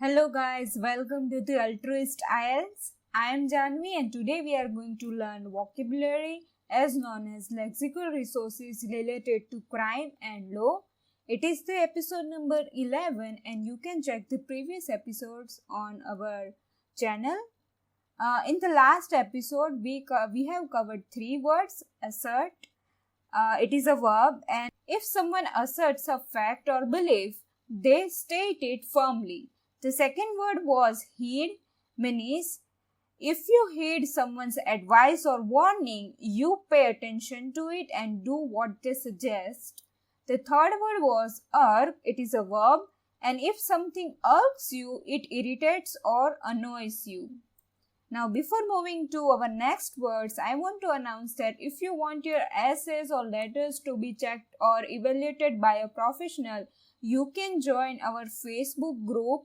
Hello guys, welcome to the Altruist IELTS. I am Janvi and today we are going to learn vocabulary as known as lexical resources related to crime and law. It is the episode number 11 and you can check the previous episodes on our channel. In the last episode, we have covered 3 words: assert, it is a verb, and if someone asserts a fact or belief, they state it firmly. The second word was heed, means if you heed someone's advice or warning, you pay attention to it and do what they suggest. The third word was irk, it is a verb, and if something irks you, it irritates or annoys you. Now, before moving to our next words, I want to announce that if you want your essays or letters to be checked or evaluated by a professional, you can join our Facebook group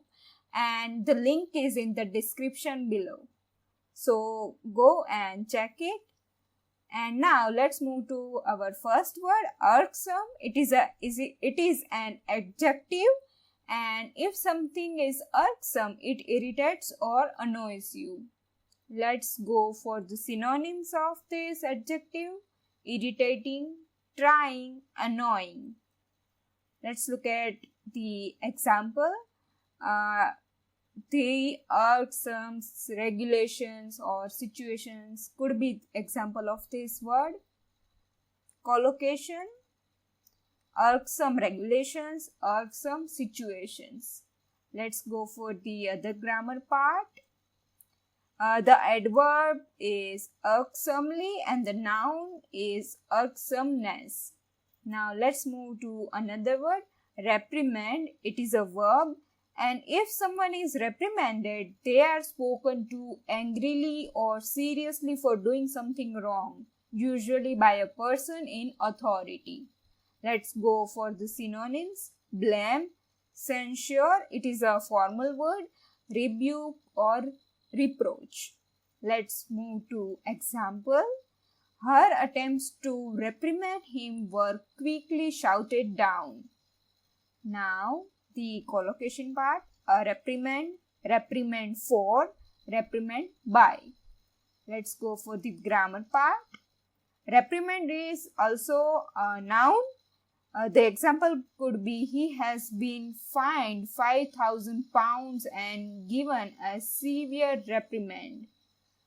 and the link is in the description below. So, go and check it. And now, let's move to our first word, irksome. It is an adjective, and if something is irksome, it irritates or annoys you. Let's go for the synonyms of this adjective: irritating, trying, annoying. Let's look at the example. The irksome regulations or situations could be example of this word. Collocation: irksome regulations, irksome situations. Let's go for the other grammar part. The adverb is irksomely and the noun is irksomeness. Now let's move to another word, reprimand. It is a verb, and if someone is reprimanded, they are spoken to angrily or seriously for doing something wrong, usually by a person in authority. Let's go for the synonyms. Blame, censure, it is a formal word, rebuke or reproach. Let's move to example. Her attempts to reprimand him were quickly shouted down. Now, the collocation part, a reprimand, reprimand for, reprimand by. Let's go for the grammar part. Reprimand is also a noun. The example could be, he has been fined £5,000 and given a severe reprimand.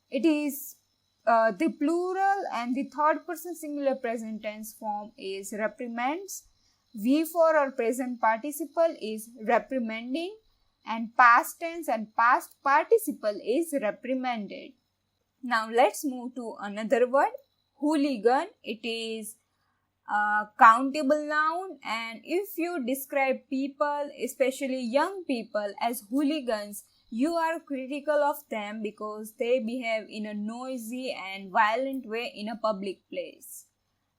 It is the plural and the third person singular present tense form is reprimands. V4 or present participle is reprimanding, and past tense and past participle is reprimanded. Now let's move to another word, hooligan. It is a countable noun, and if you describe people, especially young people, as hooligans, you are critical of them because they behave in a noisy and violent way in a public place.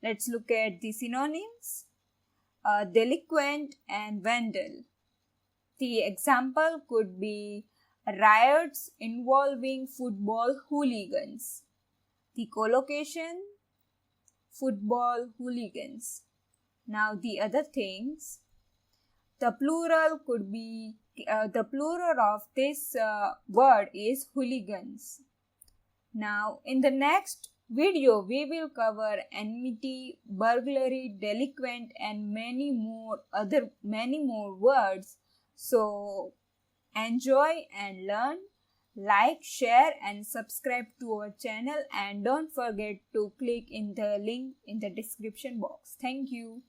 Let's look at the synonyms. Delinquent and vandal. The example could be riots involving football hooligans. The collocation, football hooligans. Now the other things, the plural could be, the plural of this word is hooligans. Now in the next video we will cover enmity, burglary, delinquent and many more words. So enjoy and learn. Like, share and subscribe to our channel, and don't forget to click in the link in the description box. Thank you.